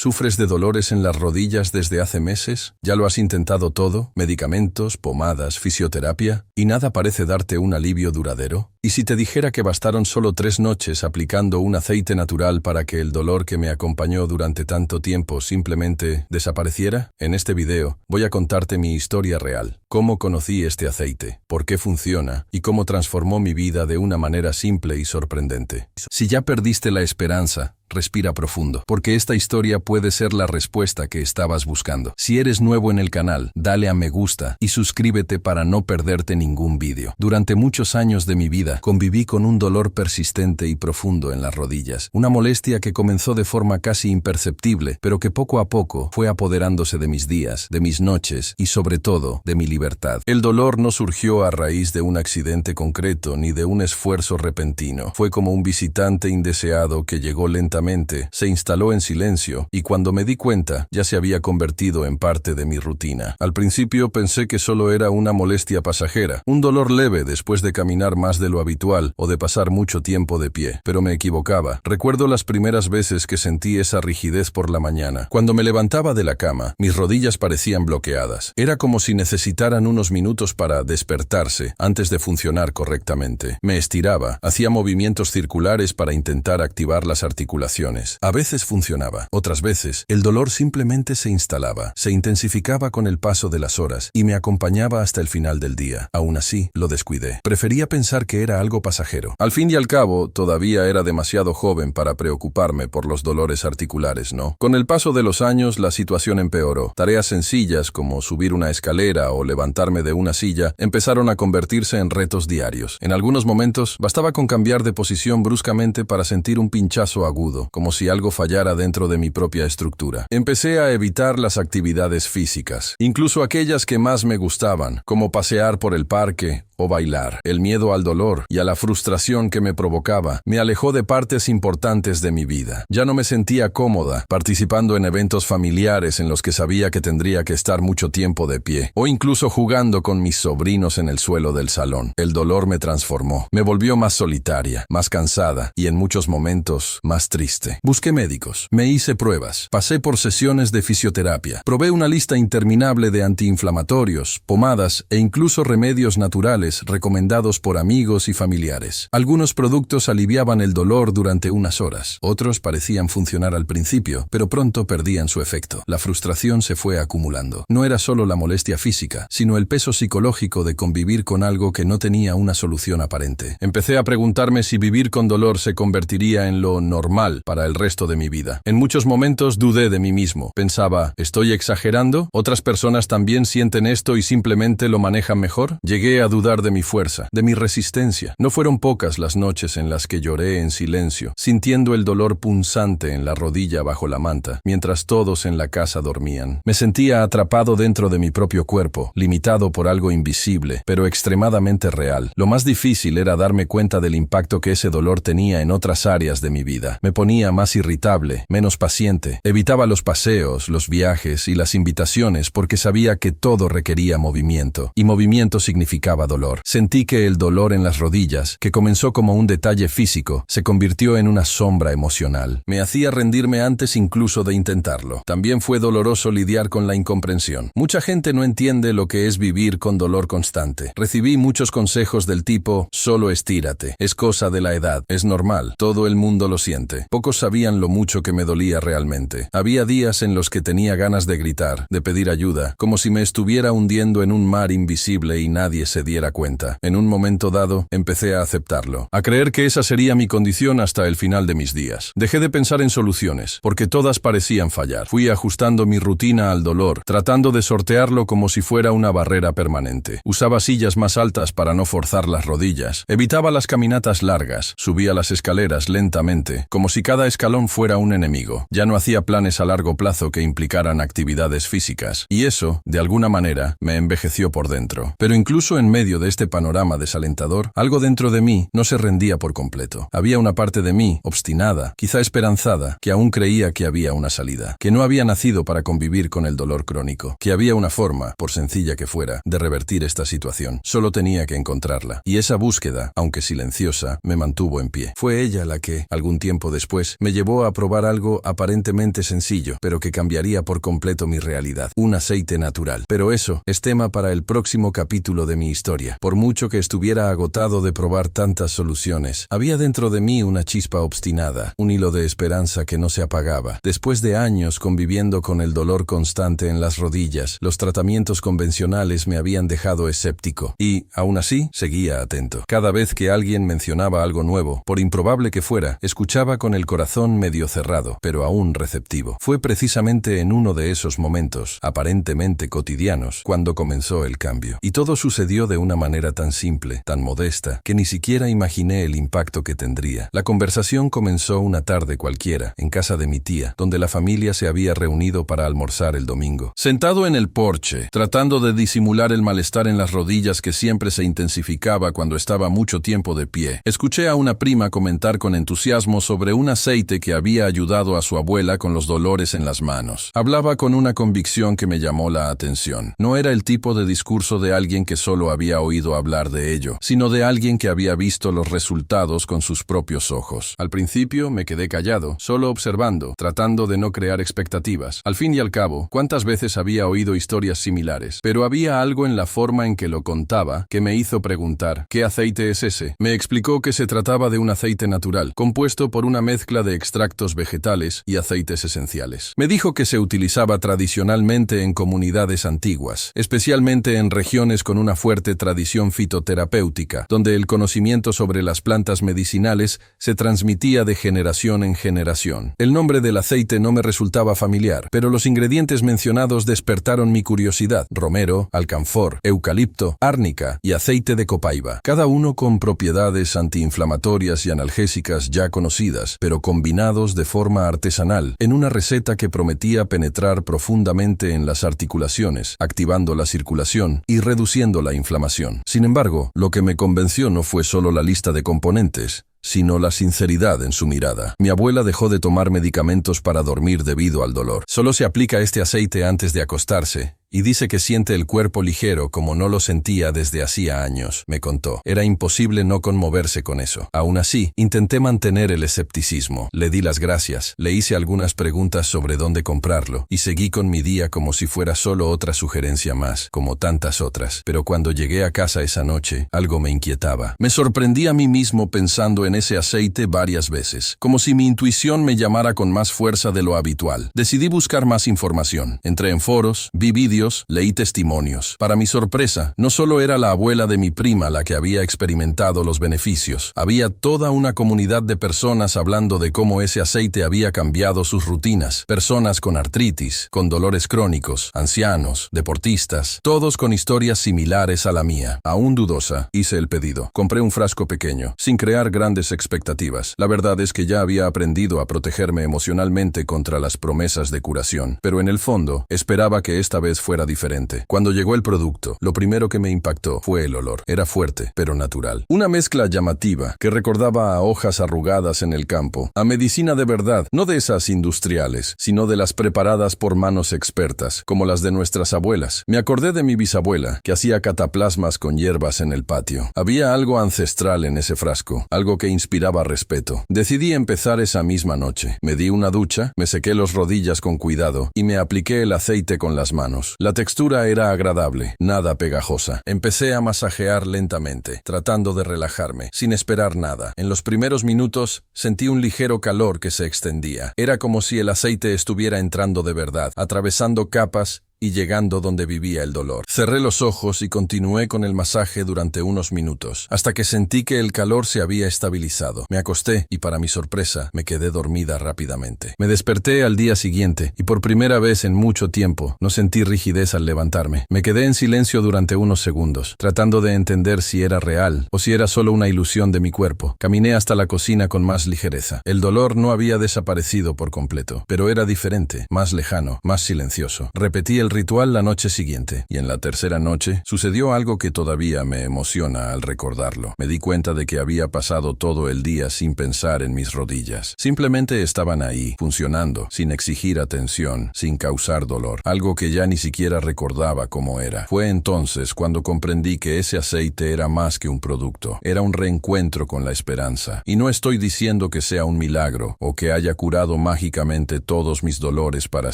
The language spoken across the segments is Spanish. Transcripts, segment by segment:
¿Sufres de dolores en las rodillas desde hace meses? ¿Ya lo has intentado todo? ¿Medicamentos, pomadas, fisioterapia? ¿Y nada parece darte un alivio duradero? ¿Y si te dijera que bastaron solo 3 noches aplicando un aceite natural para que el dolor que me acompañó durante tanto tiempo simplemente desapareciera? En este video voy a contarte mi historia real, cómo conocí este aceite, por qué funciona y cómo transformó mi vida de una manera simple y sorprendente. Si ya perdiste la esperanza, respira profundo, porque esta historia puede ser la respuesta que estabas buscando. Si eres nuevo en el canal, dale a me gusta y suscríbete para no perderte ningún vídeo. Durante muchos años de mi vida, conviví con un dolor persistente y profundo en las rodillas. Una molestia que comenzó de forma casi imperceptible, pero que poco a poco fue apoderándose de mis días, de mis noches y sobre todo de mi libertad. El dolor no surgió a raíz de un accidente concreto ni de un esfuerzo repentino. Fue como un visitante indeseado que llegó lentamente, se instaló en silencio y cuando me di cuenta ya se había convertido en parte de mi rutina. Al principio pensé que solo era una molestia pasajera, un dolor leve después de caminar más de lo habitual o de pasar mucho tiempo de pie, pero me equivocaba. Recuerdo las primeras veces que sentí esa rigidez por la mañana. Cuando me levantaba de la cama, mis rodillas parecían bloqueadas. Era como si necesitaran unos minutos para despertarse antes de funcionar correctamente. Me estiraba, hacía movimientos circulares para intentar activar las articulaciones. A veces funcionaba, otras veces el dolor simplemente se instalaba, se intensificaba con el paso de las horas y me acompañaba hasta el final del día. Aún así, lo descuidé. Prefería pensar que era algo pasajero. Al fin y al cabo, todavía era demasiado joven para preocuparme por los dolores articulares, ¿no? Con el paso de los años, la situación empeoró. Tareas sencillas como subir una escalera o levantarme de una silla empezaron a convertirse en retos diarios. En algunos momentos, bastaba con cambiar de posición bruscamente para sentir un pinchazo agudo, como si algo fallara dentro de mi propia estructura. Empecé a evitar las actividades físicas, incluso aquellas que más me gustaban, como pasear por el parque o bailar. El miedo al dolor y a la frustración que me provocaba me alejó de partes importantes de mi vida. Ya no me sentía cómoda participando en eventos familiares en los que sabía que tendría que estar mucho tiempo de pie, o incluso jugando con mis sobrinos en el suelo del salón. El dolor me transformó, me volvió más solitaria, más cansada y en muchos momentos más triste. Busqué médicos, me hice pruebas, pasé por sesiones de fisioterapia, probé una lista interminable de antiinflamatorios, pomadas e incluso remedios naturales recomendados por amigos y familiares. Algunos productos aliviaban el dolor durante unas horas, otros parecían funcionar al principio, pero pronto perdían su efecto. La frustración se fue acumulando. No era solo la molestia física, sino el peso psicológico de convivir con algo que no tenía una solución aparente. Empecé a preguntarme si vivir con dolor se convertiría en lo normal para el resto de mi vida. En muchos momentos dudé de mí mismo. Pensaba, ¿estoy exagerando? ¿Otras personas también sienten esto y simplemente lo manejan mejor? Llegué a dudar de mi fuerza, de mi resistencia. No fueron pocas las noches en las que lloré en silencio, sintiendo el dolor punzante en la rodilla bajo la manta, mientras todos en la casa dormían. Me sentía atrapado dentro de mi propio cuerpo, limitado por algo invisible, pero extremadamente real. Lo más difícil era darme cuenta del impacto que ese dolor tenía en otras áreas de mi vida. Me ponía más irritable, menos paciente, evitaba los paseos, los viajes y las invitaciones porque sabía que todo requería movimiento, y movimiento significaba dolor. Sentí que el dolor en las rodillas, que comenzó como un detalle físico, se convirtió en una sombra emocional. Me hacía rendirme antes incluso de intentarlo. También fue doloroso lidiar con la incomprensión. Mucha gente no entiende lo que es vivir con dolor constante. Recibí muchos consejos del tipo, solo estírate, es cosa de la edad, es normal, todo el mundo lo siente. Pocos sabían lo mucho que me dolía realmente. Había días en los que tenía ganas de gritar, de pedir ayuda, como si me estuviera hundiendo en un mar invisible y nadie se diera cuenta. En un momento dado, empecé a aceptarlo, a creer que esa sería mi condición hasta el final de mis días. Dejé de pensar en soluciones, porque todas parecían fallar. Fui ajustando mi rutina al dolor, tratando de sortearlo como si fuera una barrera permanente. Usaba sillas más altas para no forzar las rodillas. Evitaba las caminatas largas. Subía las escaleras lentamente, como si cada escalón fuera un enemigo. Ya no hacía planes a largo plazo que implicaran actividades físicas. Y eso, de alguna manera, me envejeció por dentro. Pero incluso en medio de de este panorama desalentador, algo dentro de mí no se rendía por completo. Había una parte de mí, obstinada, quizá esperanzada, que aún creía que había una salida, que no había nacido para convivir con el dolor crónico, que había una forma, por sencilla que fuera, de revertir esta situación. Solo tenía que encontrarla. Y esa búsqueda, aunque silenciosa, me mantuvo en pie. Fue ella la que, algún tiempo después, me llevó a probar algo aparentemente sencillo, pero que cambiaría por completo mi realidad. Un aceite natural. Pero eso es tema para el próximo capítulo de mi historia. Por mucho que estuviera agotado de probar tantas soluciones, había dentro de mí una chispa obstinada, un hilo de esperanza que no se apagaba. Después de años conviviendo con el dolor constante en las rodillas, los tratamientos convencionales me habían dejado escéptico. Y, aún así, seguía atento. Cada vez que alguien mencionaba algo nuevo, por improbable que fuera, escuchaba con el corazón medio cerrado, pero aún receptivo. Fue precisamente en uno de esos momentos, aparentemente cotidianos, cuando comenzó el cambio. Y todo sucedió de una manera tan simple, tan modesta, que ni siquiera imaginé el impacto que tendría. La conversación comenzó una tarde cualquiera, en casa de mi tía, donde la familia se había reunido para almorzar el domingo. Sentado en el porche, tratando de disimular el malestar en las rodillas que siempre se intensificaba cuando estaba mucho tiempo de pie, escuché a una prima comentar con entusiasmo sobre un aceite que había ayudado a su abuela con los dolores en las manos. Hablaba con una convicción que me llamó la atención. No era el tipo de discurso de alguien que solo había oído hablar de ello, sino de alguien que había visto los resultados con sus propios ojos. Al principio me quedé callado, solo observando, tratando de no crear expectativas. Al fin y al cabo, ¿cuántas veces había oído historias similares? Pero había algo en la forma en que lo contaba que me hizo preguntar, ¿qué aceite es ese? Me explicó que se trataba de un aceite natural, compuesto por una mezcla de extractos vegetales y aceites esenciales. Me dijo que se utilizaba tradicionalmente en comunidades antiguas, especialmente en regiones con una fuerte tradición fitoterapéutica, donde el conocimiento sobre las plantas medicinales se transmitía de generación en generación. El nombre del aceite no me resultaba familiar, pero los ingredientes mencionados despertaron mi curiosidad: romero, alcanfor, eucalipto, árnica y aceite de copaiba, cada uno con propiedades antiinflamatorias y analgésicas ya conocidas, pero combinados de forma artesanal, en una receta que prometía penetrar profundamente en las articulaciones, activando la circulación y reduciendo la inflamación. Sin embargo, lo que me convenció no fue solo la lista de componentes, sino la sinceridad en su mirada. Mi abuela dejó de tomar medicamentos para dormir debido al dolor. Solo se aplica este aceite antes de acostarse, y dice que siente el cuerpo ligero como no lo sentía desde hacía años, me contó. Era imposible no conmoverse con eso. Aún así, intenté mantener el escepticismo. Le di las gracias, le hice algunas preguntas sobre dónde comprarlo, y seguí con mi día como si fuera solo otra sugerencia más, como tantas otras. Pero cuando llegué a casa esa noche, algo me inquietaba. Me sorprendí a mí mismo pensando en ese aceite varias veces, como si mi intuición me llamara con más fuerza de lo habitual. Decidí buscar más información. Entré en foros, vi vídeos, leí testimonios. Para mi sorpresa, no solo era la abuela de mi prima la que había experimentado los beneficios, había toda una comunidad de personas hablando de cómo ese aceite había cambiado sus rutinas. Personas con artritis, con dolores crónicos, ancianos, deportistas, todos con historias similares a la mía. Aún dudosa, hice el pedido. Compré un frasco pequeño, sin crear grandes expectativas. La verdad es que ya había aprendido a protegerme emocionalmente contra las promesas de curación, pero en el fondo, esperaba que esta vez fuera diferente. Cuando llegó el producto, lo primero que me impactó fue el olor. Era fuerte, pero natural. Una mezcla llamativa que recordaba a hojas arrugadas en el campo, a medicina de verdad, no de esas industriales, sino de las preparadas por manos expertas, como las de nuestras abuelas. Me acordé de mi bisabuela, que hacía cataplasmas con hierbas en el patio. Había algo ancestral en ese frasco, algo que inspiraba respeto. Decidí empezar esa misma noche. Me di una ducha, me sequé las rodillas con cuidado y me apliqué el aceite con las manos. La textura era agradable, nada pegajosa. Empecé a masajear lentamente, tratando de relajarme, sin esperar nada. En los primeros minutos sentí un ligero calor que se extendía. Era como si el aceite estuviera entrando de verdad, atravesando capas y llegando donde vivía el dolor. Cerré los ojos y continué con el masaje durante unos minutos, hasta que sentí que el calor se había estabilizado. Me acosté y, para mi sorpresa, me quedé dormida rápidamente. Me desperté al día siguiente y por primera vez en mucho tiempo no sentí rigidez al levantarme. Me quedé en silencio durante unos segundos, tratando de entender si era real o si era solo una ilusión de mi cuerpo. Caminé hasta la cocina con más ligereza. El dolor no había desaparecido por completo, pero era diferente, más lejano, más silencioso. Repetí el ritual la noche siguiente, y en la tercera noche sucedió algo que todavía me emociona al recordarlo. Me di cuenta de que había pasado todo el día sin pensar en mis rodillas. Simplemente estaban ahí, funcionando, sin exigir atención, sin causar dolor, algo que ya ni siquiera recordaba cómo era. Fue entonces cuando comprendí que ese aceite era más que un producto, era un reencuentro con la esperanza. Y no estoy diciendo que sea un milagro o que haya curado mágicamente todos mis dolores para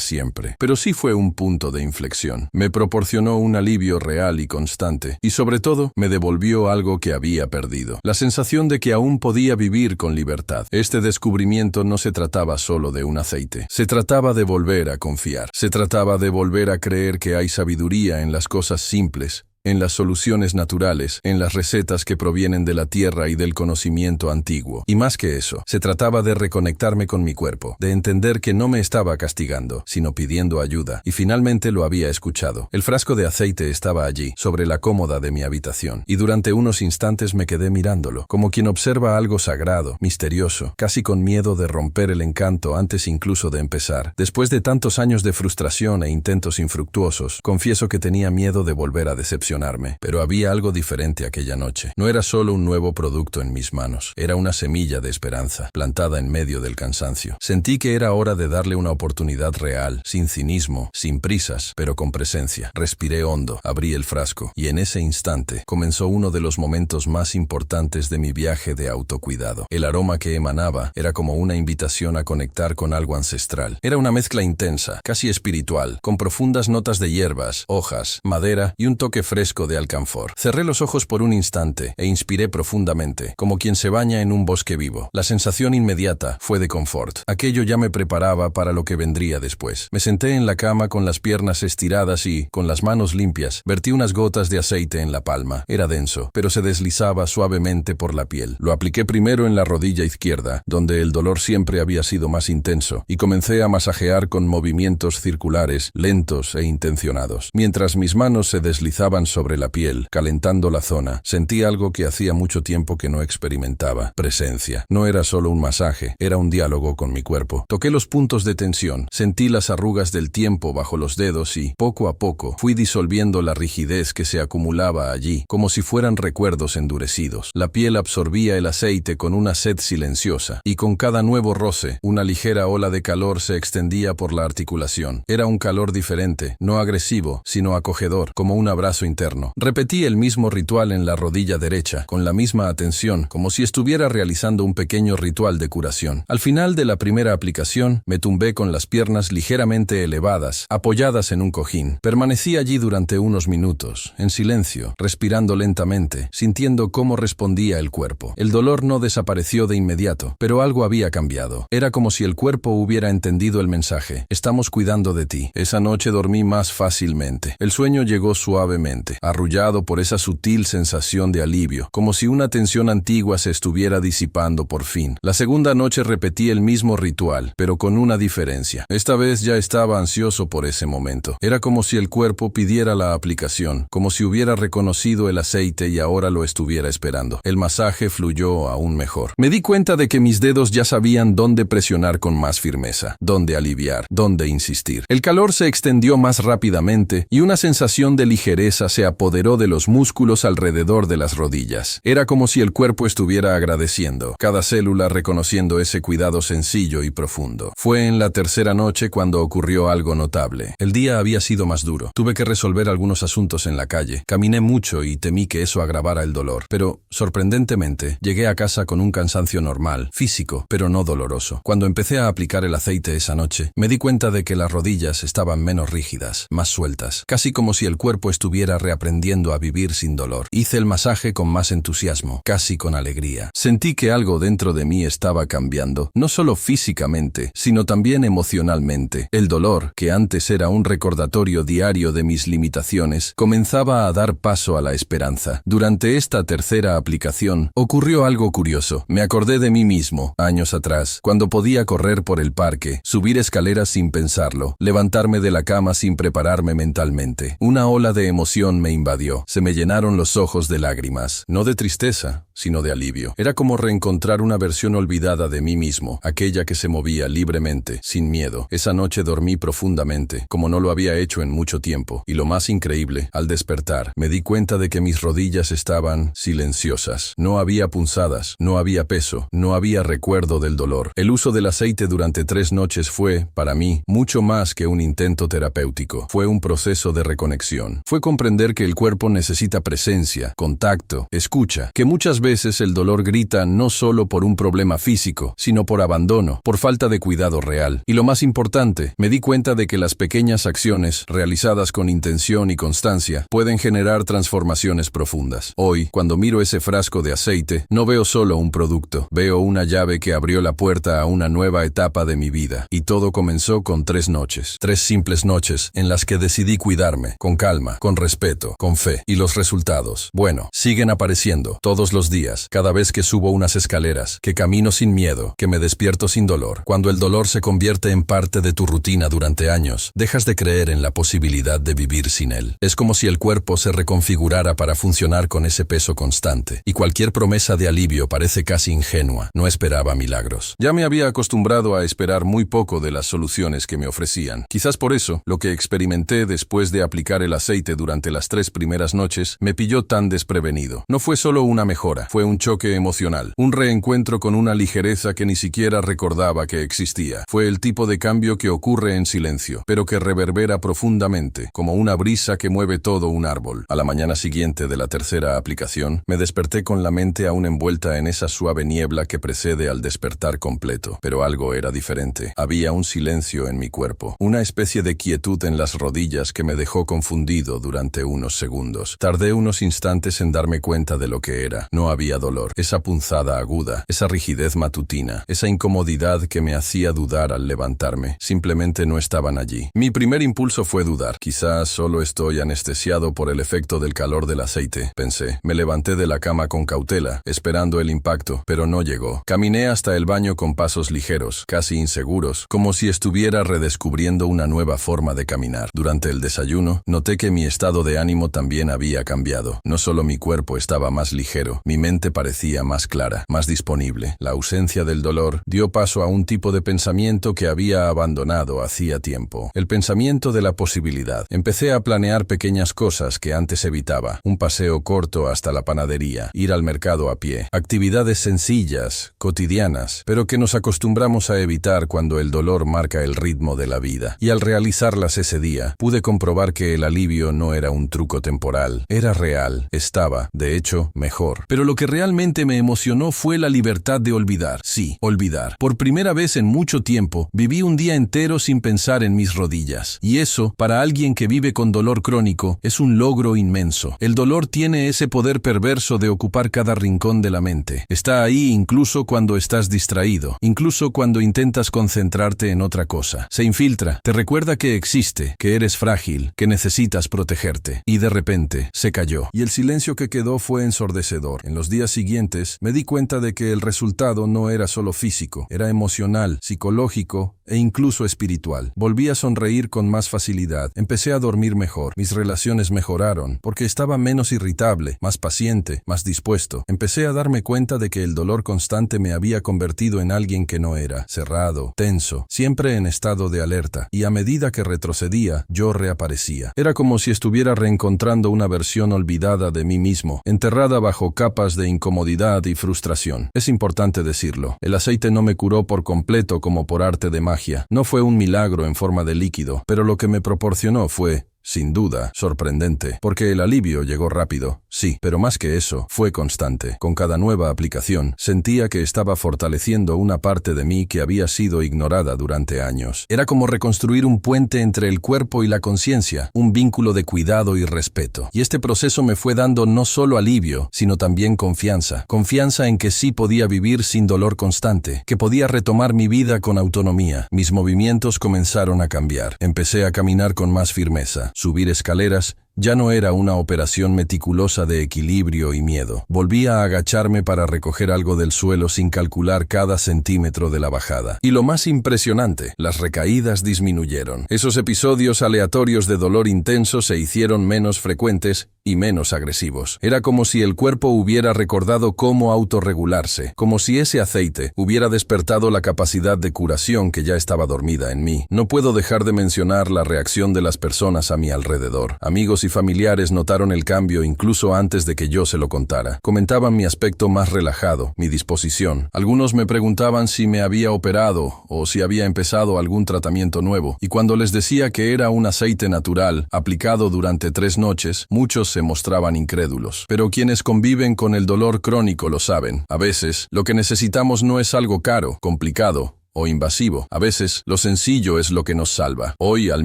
siempre, pero sí fue un punto de inflexión. Me proporcionó un alivio real y constante, y sobre todo me devolvió algo que había perdido, la sensación de que aún podía vivir con libertad. Este descubrimiento no se trataba solo de un aceite, se trataba de volver a confiar, se trataba de volver a creer que hay sabiduría en las cosas simples, en las soluciones naturales, en las recetas que provienen de la tierra y del conocimiento antiguo. Y más que eso, se trataba de reconectarme con mi cuerpo, de entender que no me estaba castigando, sino pidiendo ayuda, y finalmente lo había escuchado. El frasco de aceite estaba allí, sobre la cómoda de mi habitación, y durante unos instantes me quedé mirándolo, como quien observa algo sagrado, misterioso, casi con miedo de romper el encanto antes incluso de empezar. Después de tantos años de frustración e intentos infructuosos, confieso que tenía miedo de volver a decepcionarme. Pero había algo diferente aquella noche. No era solo un nuevo producto en mis manos, era una semilla de esperanza, plantada en medio del cansancio. Sentí que era hora de darle una oportunidad real, sin cinismo, sin prisas, pero con presencia. Respiré hondo, abrí el frasco, y en ese instante comenzó uno de los momentos más importantes de mi viaje de autocuidado. El aroma que emanaba era como una invitación a conectar con algo ancestral. Era una mezcla intensa, casi espiritual, con profundas notas de hierbas, hojas, madera y un toque fresco de alcanfor. Cerré los ojos por un instante e inspiré profundamente, como quien se baña en un bosque vivo. La sensación inmediata fue de confort. Aquello ya me preparaba para lo que vendría después. Me senté en la cama con las piernas estiradas y, con las manos limpias, vertí unas gotas de aceite en la palma. Era denso, pero se deslizaba suavemente por la piel. Lo apliqué primero en la rodilla izquierda, donde el dolor siempre había sido más intenso, y comencé a masajear con movimientos circulares, lentos e intencionados. Mientras mis manos se deslizaban sobre la piel, calentando la zona, sentí algo que hacía mucho tiempo que no experimentaba: presencia. No era solo un masaje, era un diálogo con mi cuerpo. Toqué los puntos de tensión, sentí las arrugas del tiempo bajo los dedos y, poco a poco, fui disolviendo la rigidez que se acumulaba allí, como si fueran recuerdos endurecidos. La piel absorbía el aceite con una sed silenciosa, y con cada nuevo roce, una ligera ola de calor se extendía por la articulación. Era un calor diferente, no agresivo, sino acogedor, como un abrazo interno. Repetí el mismo ritual en la rodilla derecha, con la misma atención, como si estuviera realizando un pequeño ritual de curación. Al final de la primera aplicación, me tumbé con las piernas ligeramente elevadas, apoyadas en un cojín. Permanecí allí durante unos minutos, en silencio, respirando lentamente, sintiendo cómo respondía el cuerpo. El dolor no desapareció de inmediato, pero algo había cambiado. Era como si el cuerpo hubiera entendido el mensaje: estamos cuidando de ti. Esa noche dormí más fácilmente. El sueño llegó suavemente, arrullado por esa sutil sensación de alivio, como si una tensión antigua se estuviera disipando por fin. La segunda noche repetí el mismo ritual, pero con una diferencia. Esta vez ya estaba ansioso por ese momento. Era como si el cuerpo pidiera la aplicación, como si hubiera reconocido el aceite y ahora lo estuviera esperando. El masaje fluyó aún mejor. Me di cuenta de que mis dedos ya sabían dónde presionar con más firmeza, dónde aliviar, dónde insistir. El calor se extendió más rápidamente y una sensación de ligereza se apoderó de los músculos alrededor de las rodillas. Era como si el cuerpo estuviera agradeciendo, cada célula reconociendo ese cuidado sencillo y profundo. Fue en la tercera noche cuando ocurrió algo notable. El día había sido más duro. Tuve que resolver algunos asuntos en la calle. Caminé mucho y temí que eso agravara el dolor. Pero, sorprendentemente, llegué a casa con un cansancio normal, físico, pero no doloroso. Cuando empecé a aplicar el aceite esa noche, me di cuenta de que las rodillas estaban menos rígidas, más sueltas, casi como si el cuerpo estuviera reaprendiendo a vivir sin dolor. Hice el masaje con más entusiasmo, casi con alegría. Sentí que algo dentro de mí estaba cambiando, no solo físicamente, sino también emocionalmente. El dolor, que antes era un recordatorio diario de mis limitaciones, comenzaba a dar paso a la esperanza. Durante esta tercera aplicación, ocurrió algo curioso. Me acordé de mí mismo, años atrás, cuando podía correr por el parque, subir escaleras sin pensarlo, levantarme de la cama sin prepararme mentalmente. Una ola de emoción emoción me invadió. Se me llenaron los ojos de lágrimas, no de tristeza, sino de alivio. Era como reencontrar una versión olvidada de mí mismo, aquella que se movía libremente, sin miedo. Esa noche dormí profundamente, como no lo había hecho en mucho tiempo, y lo más increíble, al despertar, me di cuenta de que mis rodillas estaban silenciosas. No había punzadas, no había peso, no había recuerdo del dolor. El uso del aceite durante 3 noches fue, para mí, mucho más que un intento terapéutico. Fue un proceso de reconexión. Fue comprender que el cuerpo necesita presencia, contacto, escucha, que muchas veces el dolor grita no solo por un problema físico, sino por abandono, por falta de cuidado real. Y lo más importante, me di cuenta de que las pequeñas acciones, realizadas con intención y constancia, pueden generar transformaciones profundas. Hoy, cuando miro ese frasco de aceite, no veo solo un producto, veo una llave que abrió la puerta a una nueva etapa de mi vida. Y todo comenzó con 3 noches. 3 simples noches en las que decidí cuidarme, con calma, con respeto, con fe. Y los resultados, bueno, siguen apareciendo todos los días, cada vez que subo unas escaleras, que camino sin miedo, que me despierto sin dolor. Cuando el dolor se convierte en parte de tu rutina durante años, dejas de creer en la posibilidad de vivir sin él. Es como si el cuerpo se reconfigurara para funcionar con ese peso constante, y cualquier promesa de alivio parece casi ingenua. No esperaba milagros. Ya me había acostumbrado a esperar muy poco de las soluciones que me ofrecían. Quizás por eso, lo que experimenté después de aplicar el aceite durante las 3 primeras noches me pilló tan desprevenido. No fue solo una mejora, fue un choque emocional, un reencuentro con una ligereza que ni siquiera recordaba que existía. Fue el tipo de cambio que ocurre en silencio, pero que reverbera profundamente, como una brisa que mueve todo un árbol. A la mañana siguiente de la tercera aplicación, me desperté con la mente aún envuelta en esa suave niebla que precede al despertar completo. Pero algo era diferente. Había un silencio en mi cuerpo, una especie de quietud en las rodillas que me dejó confundido durante unos segundos. Tardé unos instantes en darme cuenta de lo que era. No había dolor, esa punzada aguda, esa rigidez matutina, esa incomodidad que me hacía dudar al levantarme, simplemente no estaban allí. Mi primer impulso fue dudar. Quizás solo estoy anestesiado por el efecto del calor del aceite, pensé. Me levanté de la cama con cautela, esperando el impacto, pero no llegó. Caminé hasta el baño con pasos ligeros, casi inseguros, como si estuviera redescubriendo una nueva forma de caminar. Durante el desayuno, noté que mi estado de ánimo también había cambiado. No solo mi cuerpo estaba más ligero, mi mente parecía más clara, más disponible. La ausencia del dolor dio paso a un tipo de pensamiento que había abandonado hacía tiempo. El pensamiento de la posibilidad. Empecé a planear pequeñas cosas que antes evitaba. Un paseo corto hasta la panadería, ir al mercado a pie. Actividades sencillas, cotidianas, pero que nos acostumbramos a evitar cuando el dolor marca el ritmo de la vida. Y al realizarlas ese día, pude comprobar que el alivio no era un truco temporal, era real, estaba, de hecho, mejor. Pero lo que realmente me emocionó fue la libertad de olvidar. Sí, olvidar. Por primera vez en mucho tiempo, viví un día entero sin pensar en mis rodillas. Y eso, para alguien que vive con dolor crónico, es un logro inmenso. El dolor tiene ese poder perverso de ocupar cada rincón de la mente. Está ahí incluso cuando estás distraído, incluso cuando intentas concentrarte en otra cosa. Se infiltra, te recuerda que existe, que eres frágil, que necesitas protegerte. Y de repente, se cayó. Y el silencio que quedó fue ensordecedor. En los días siguientes, me di cuenta de que el resultado no era solo físico, era emocional, psicológico e incluso espiritual. Volví a sonreír con más facilidad. Empecé a dormir mejor. Mis relaciones mejoraron, porque estaba menos irritable, más paciente, más dispuesto. Empecé a darme cuenta de que el dolor constante me había convertido en alguien que no era, cerrado, tenso, siempre en estado de alerta, y a medida que retrocedía, yo reaparecía. Era como si estuviera reencontrando una versión olvidada de mí mismo, enterrada bajo capas de incomodidad y frustración. Es importante decirlo, el aceite no me curó por completo como por arte de magia. No fue un milagro en forma de líquido, pero lo que me proporcionó fue, sin duda, sorprendente, porque el alivio llegó rápido, sí, pero más que eso, fue constante. Con cada nueva aplicación, sentía que estaba fortaleciendo una parte de mí que había sido ignorada durante años. Era como reconstruir un puente entre el cuerpo y la conciencia, un vínculo de cuidado y respeto. Y este proceso me fue dando no solo alivio, sino también confianza. Confianza en que sí podía vivir sin dolor constante, que podía retomar mi vida con autonomía. Mis movimientos comenzaron a cambiar. Empecé a caminar con más firmeza, subir escaleras Ya no era una operación meticulosa de equilibrio y miedo. Volví a agacharme para recoger algo del suelo sin calcular cada centímetro de la bajada. Y lo más impresionante, las recaídas disminuyeron. Esos episodios aleatorios de dolor intenso se hicieron menos frecuentes y menos agresivos. Era como si el cuerpo hubiera recordado cómo autorregularse, como si ese aceite hubiera despertado la capacidad de curación que ya estaba dormida en mí. No puedo dejar de mencionar la reacción de las personas a mi alrededor. Amigos y familiares notaron el cambio incluso antes de que yo se lo contara. Comentaban mi aspecto más relajado, mi disposición. Algunos me preguntaban si me había operado o si había empezado algún tratamiento nuevo. Y cuando les decía que era un aceite natural, aplicado durante 3 noches, muchos se mostraban incrédulos. Pero quienes conviven con el dolor crónico lo saben. A veces, lo que necesitamos no es algo caro, complicado o invasivo. A veces, lo sencillo es lo que nos salva. Hoy, al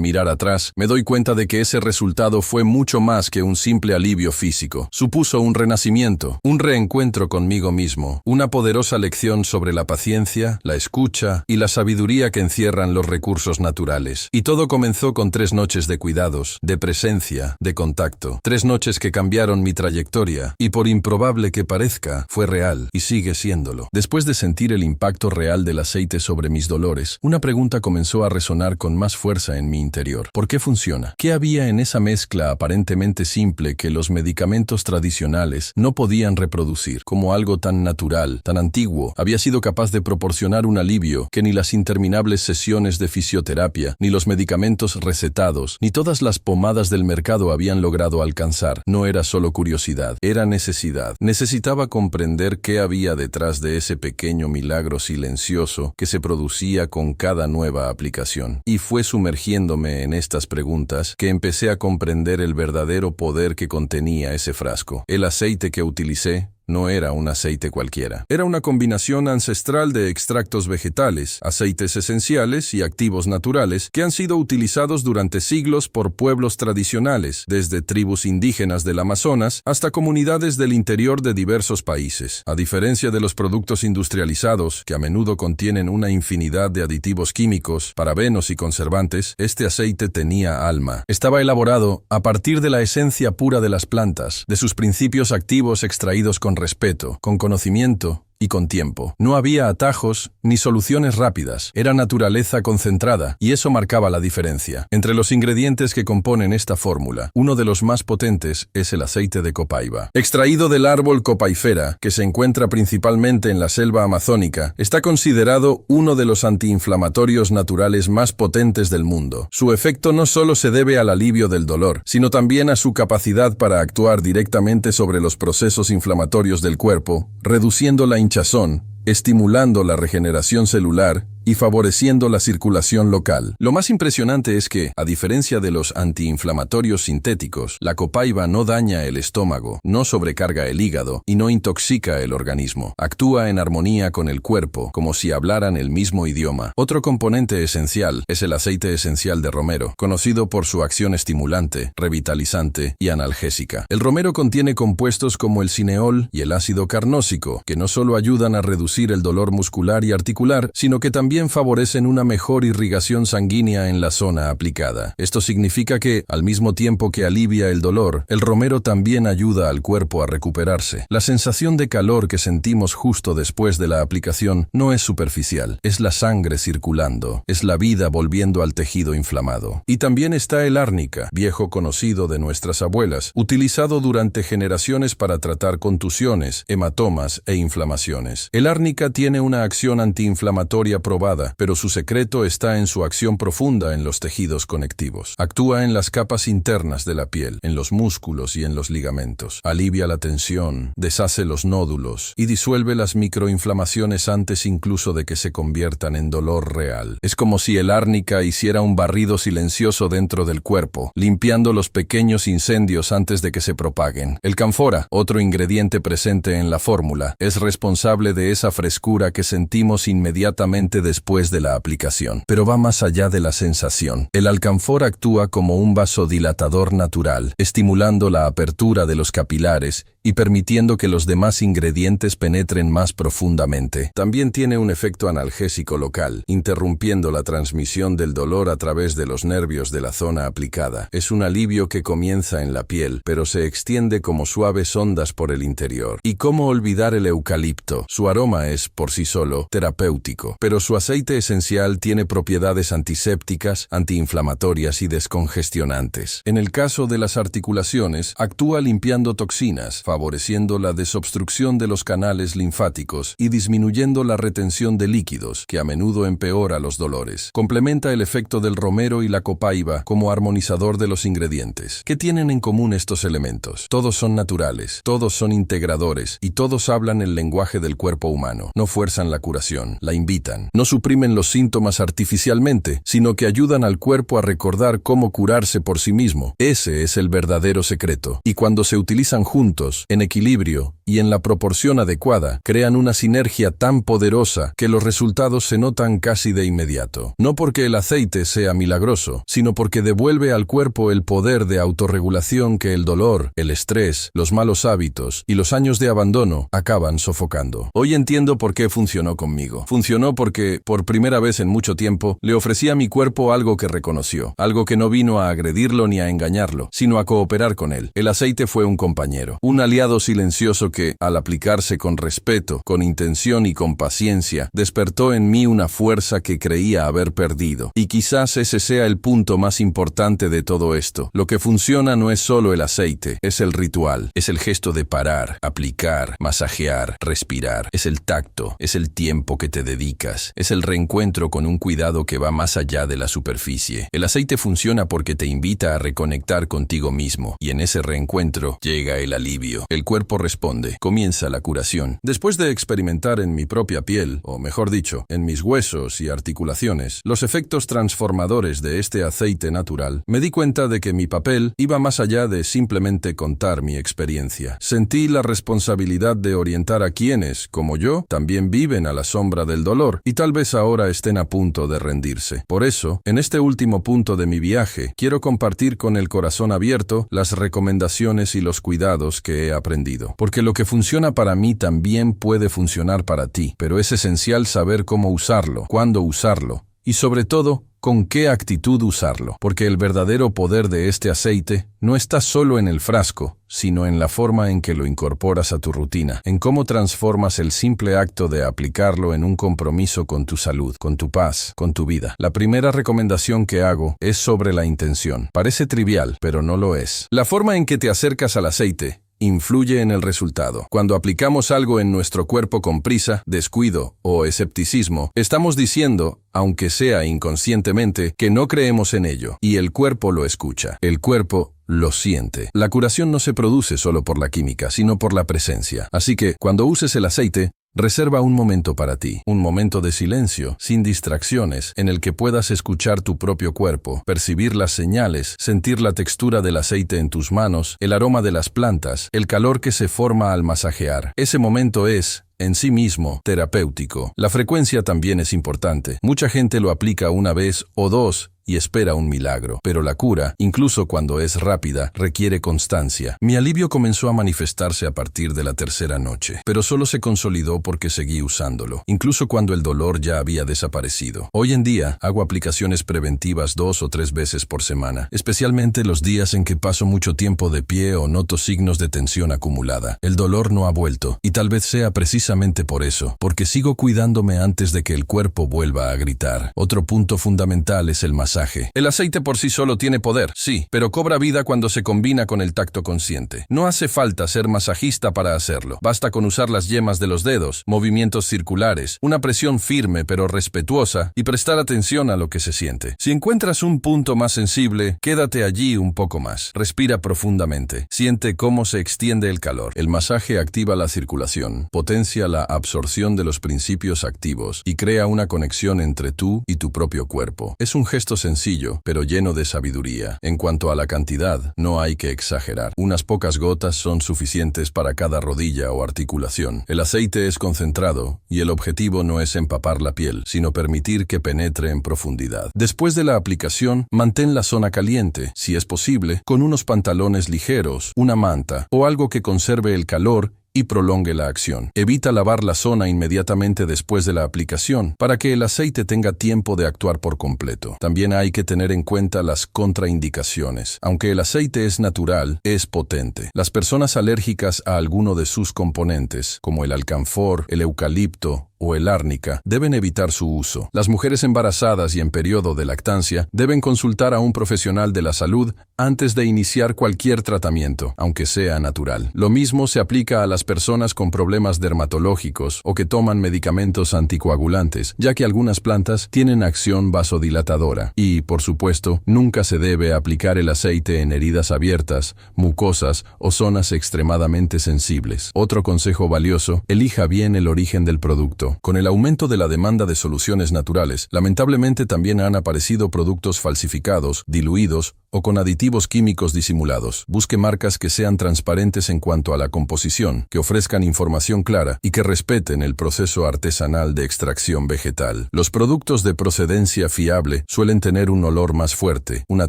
mirar atrás, me doy cuenta de que ese resultado fue mucho más que un simple alivio físico. Supuso un renacimiento, un reencuentro conmigo mismo, una poderosa lección sobre la paciencia, la escucha y la sabiduría que encierran los recursos naturales. Y todo comenzó con 3 noches de cuidados, de presencia, de contacto. 3 noches que cambiaron mi trayectoria, y por improbable que parezca, fue real, y sigue siéndolo. Después de sentir el impacto real del aceite sobre mis dolores, una pregunta comenzó a resonar con más fuerza en mi interior. ¿Por qué funciona? ¿Qué había en esa mezcla aparentemente simple que los medicamentos tradicionales no podían reproducir? Como algo tan natural, tan antiguo, había sido capaz de proporcionar un alivio que ni las interminables sesiones de fisioterapia, ni los medicamentos recetados, ni todas las pomadas del mercado habían logrado alcanzar. No era solo curiosidad, era necesidad. Necesitaba comprender qué había detrás de ese pequeño milagro silencioso que se producía con cada nueva aplicación. Y fue sumergiéndome en estas preguntas que empecé a comprender el verdadero poder que contenía ese frasco. El aceite que utilicé no era un aceite cualquiera. Era una combinación ancestral de extractos vegetales, aceites esenciales y activos naturales que han sido utilizados durante siglos por pueblos tradicionales, desde tribus indígenas del Amazonas hasta comunidades del interior de diversos países. A diferencia de los productos industrializados, que a menudo contienen una infinidad de aditivos químicos, parabenos y conservantes, este aceite tenía alma. Estaba elaborado a partir de la esencia pura de las plantas, de sus principios activos extraídos con respeto, con conocimiento y con tiempo. No había atajos ni soluciones rápidas. Era naturaleza concentrada, y eso marcaba la diferencia. Entre los ingredientes que componen esta fórmula, uno de los más potentes es el aceite de copaiba. Extraído del árbol copaifera, que se encuentra principalmente en la selva amazónica, está considerado uno de los antiinflamatorios naturales más potentes del mundo. Su efecto no solo se debe al alivio del dolor, sino también a su capacidad para actuar directamente sobre los procesos inflamatorios del cuerpo, reduciendo la hinchazón, estimulando la regeneración celular y favoreciendo la circulación local. Lo más impresionante es que, a diferencia de los antiinflamatorios sintéticos, la copaiba no daña el estómago, no sobrecarga el hígado y no intoxica el organismo. Actúa en armonía con el cuerpo, como si hablaran el mismo idioma. Otro componente esencial es el aceite esencial de romero, conocido por su acción estimulante, revitalizante y analgésica. El romero contiene compuestos como el cineol y el ácido carnósico, que no solo ayudan a reducir el dolor muscular y articular, sino que también favorecen una mejor irrigación sanguínea en la zona aplicada. Esto significa que, al mismo tiempo que alivia el dolor, el romero también ayuda al cuerpo a recuperarse. La sensación de calor que sentimos justo después de la aplicación no es superficial, es la sangre circulando, es la vida volviendo al tejido inflamado. Y también está el árnica, viejo conocido de nuestras abuelas, utilizado durante generaciones para tratar contusiones, hematomas e inflamaciones. El árnica tiene una acción antiinflamatoria probada, pero su secreto está en su acción profunda en los tejidos conectivos. Actúa en las capas internas de la piel, en los músculos y en los ligamentos. Alivia la tensión, deshace los nódulos y disuelve las microinflamaciones antes incluso de que se conviertan en dolor real. Es como si el árnica hiciera un barrido silencioso dentro del cuerpo, limpiando los pequeños incendios antes de que se propaguen. El canfora, otro ingrediente presente en la fórmula, es responsable de esa frescura que sentimos inmediatamente después de la aplicación. Pero va más allá de la sensación. El alcanfor actúa como un vasodilatador natural, estimulando la apertura de los capilares y y permitiendo que los demás ingredientes penetren más profundamente. También tiene un efecto analgésico local, interrumpiendo la transmisión del dolor a través de los nervios de la zona aplicada. Es un alivio que comienza en la piel, pero se extiende como suaves ondas por el interior. ¿Y cómo olvidar el eucalipto? Su aroma es, por sí solo, terapéutico, pero su aceite esencial tiene propiedades antisépticas, antiinflamatorias y descongestionantes. En el caso de las articulaciones, actúa limpiando toxinas, favoreciendo la desobstrucción de los canales linfáticos y disminuyendo la retención de líquidos, que a menudo empeora los dolores. Complementa el efecto del romero y la copaiba como armonizador de los ingredientes. ¿Qué tienen en común estos elementos? Todos son naturales, todos son integradores y todos hablan el lenguaje del cuerpo humano. No fuerzan la curación, la invitan. No suprimen los síntomas artificialmente, sino que ayudan al cuerpo a recordar cómo curarse por sí mismo. Ese es el verdadero secreto. Y cuando se utilizan juntos, en equilibrio y en la proporción adecuada, crean una sinergia tan poderosa que los resultados se notan casi de inmediato. No porque el aceite sea milagroso, sino porque devuelve al cuerpo el poder de autorregulación que el dolor, el estrés, los malos hábitos y los años de abandono acaban sofocando. Hoy entiendo por qué funcionó conmigo. Funcionó porque, por primera vez en mucho tiempo, le ofrecí a mi cuerpo algo que reconoció, algo que no vino a agredirlo ni a engañarlo, sino a cooperar con él. El aceite fue un compañero, un aliado silencioso que, al aplicarse con respeto, con intención y con paciencia, despertó en mí una fuerza que creía haber perdido. Y quizás ese sea el punto más importante de todo esto. Lo que funciona no es solo el aceite, es el ritual, es el gesto de parar, aplicar, masajear, respirar, es el tacto, es el tiempo que te dedicas, es el reencuentro con un cuidado que va más allá de la superficie. El aceite funciona porque te invita a reconectar contigo mismo, y en ese reencuentro llega el alivio. El cuerpo responde, comienza la curación. Después de experimentar en mi propia piel, o mejor dicho, en mis huesos y articulaciones, los efectos transformadores de este aceite natural, me di cuenta de que mi papel iba más allá de simplemente contar mi experiencia. Sentí la responsabilidad de orientar a quienes, como yo, también viven a la sombra del dolor y tal vez ahora estén a punto de rendirse. Por eso, en este último punto de mi viaje, quiero compartir con el corazón abierto las recomendaciones y los cuidados que he aprendido. Porque lo que funciona para mí también puede funcionar para ti, pero es esencial saber cómo usarlo, cuándo usarlo y sobre todo, con qué actitud usarlo, porque el verdadero poder de este aceite no está solo en el frasco, sino en la forma en que lo incorporas a tu rutina, en cómo transformas el simple acto de aplicarlo en un compromiso con tu salud, con tu paz, con tu vida. La primera recomendación que hago es sobre la intención. Parece trivial, pero no lo es. La forma en que te acercas al aceite influye en el resultado. Cuando aplicamos algo en nuestro cuerpo con prisa, descuido o escepticismo, estamos diciendo, aunque sea inconscientemente, que no creemos en ello, y el cuerpo lo escucha. El cuerpo lo siente. La curación no se produce solo por la química, sino por la presencia. Así que, cuando uses el aceite, reserva un momento para ti, un momento de silencio, sin distracciones, en el que puedas escuchar tu propio cuerpo, percibir las señales, sentir la textura del aceite en tus manos, el aroma de las plantas, el calor que se forma al masajear. Ese momento es, en sí mismo, terapéutico. La frecuencia también es importante. Mucha gente lo aplica una vez o dos y espera un milagro. Pero la cura, incluso cuando es rápida, requiere constancia. Mi alivio comenzó a manifestarse a partir de la tercera noche, pero solo se consolidó porque seguí usándolo, incluso cuando el dolor ya había desaparecido. Hoy en día, hago aplicaciones preventivas 2 o 3 veces por semana, especialmente los días en que paso mucho tiempo de pie o noto signos de tensión acumulada. El dolor no ha vuelto, y tal vez sea precisamente por eso, porque sigo cuidándome antes de que el cuerpo vuelva a gritar. Otro punto fundamental es el masaje. El aceite por sí solo tiene poder, sí, pero cobra vida cuando se combina con el tacto consciente. No hace falta ser masajista para hacerlo. Basta con usar las yemas de los dedos, movimientos circulares, una presión firme pero respetuosa y prestar atención a lo que se siente. Si encuentras un punto más sensible, quédate allí un poco más. Respira profundamente. Siente cómo se extiende el calor. El masaje activa la circulación, potencia la absorción de los principios activos y crea una conexión entre tú y tu propio cuerpo. Es un gesto sencillo, pero lleno de sabiduría. En cuanto a la cantidad, no hay que exagerar. Unas pocas gotas son suficientes para cada rodilla o articulación. El aceite es concentrado y el objetivo no es empapar la piel, sino permitir que penetre en profundidad. Después de la aplicación, mantén la zona caliente, si es posible, con unos pantalones ligeros, una manta o algo que conserve el calor y prolongue la acción. Evita lavar la zona inmediatamente después de la aplicación para que el aceite tenga tiempo de actuar por completo. También hay que tener en cuenta las contraindicaciones. Aunque el aceite es natural, es potente. Las personas alérgicas a alguno de sus componentes, como el alcanfor, el eucalipto o el árnica, deben evitar su uso. Las mujeres embarazadas y en periodo de lactancia deben consultar a un profesional de la salud antes de iniciar cualquier tratamiento, aunque sea natural. Lo mismo se aplica a las personas con problemas dermatológicos o que toman medicamentos anticoagulantes, ya que algunas plantas tienen acción vasodilatadora. Y, por supuesto, nunca se debe aplicar el aceite en heridas abiertas, mucosas o zonas extremadamente sensibles. Otro consejo valioso: elija bien el origen del producto. Con el aumento de la demanda de soluciones naturales, lamentablemente también han aparecido productos falsificados, diluidos o con aditivos químicos disimulados. Busque marcas que sean transparentes en cuanto a la composición, que ofrezcan información clara y que respeten el proceso artesanal de extracción vegetal. Los productos de procedencia fiable suelen tener un olor más fuerte, una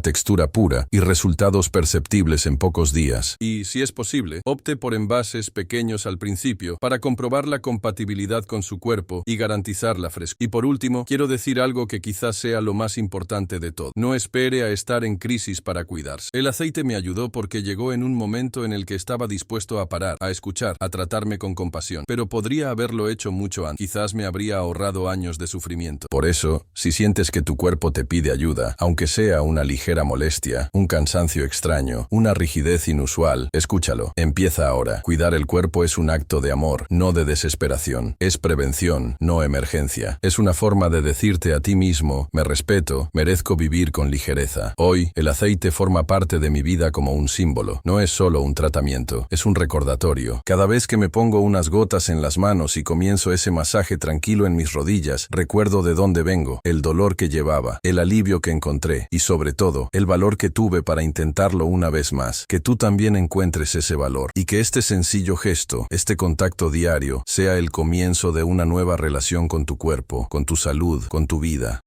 textura pura y resultados perceptibles en pocos días. Y, si es posible, opte por envases pequeños al principio para comprobar la compatibilidad con su cuerpo y garantizar la frescura. Y por último, quiero decir algo que quizás sea lo más importante de todo. No espere a estar en crisis para cuidarse. El aceite me ayudó porque llegó en un momento en el que estaba dispuesto a parar, a escuchar, a tratarme con compasión. Pero podría haberlo hecho mucho antes. Quizás me habría ahorrado años de sufrimiento. Por eso, si sientes que tu cuerpo te pide ayuda, aunque sea una ligera molestia, un cansancio extraño, una rigidez inusual, escúchalo. Empieza ahora. Cuidar el cuerpo es un acto de amor, no de desesperación. Es prevención, no emergencia. Es una forma de decirte a ti mismo: me respeto, merezco vivir con ligereza. Hoy, el aceite forma parte de mi vida como un símbolo. No es solo un tratamiento, es un recordatorio. Cada vez que me pongo unas gotas en las manos y comienzo ese masaje tranquilo en mis rodillas, recuerdo de dónde vengo, el dolor que llevaba, el alivio que encontré y, sobre todo, el valor que tuve para intentarlo una vez más. Que tú también encuentres ese valor y que este sencillo gesto, este contacto diario, sea el comienzo de una nueva relación con tu cuerpo, con tu salud, con tu vida.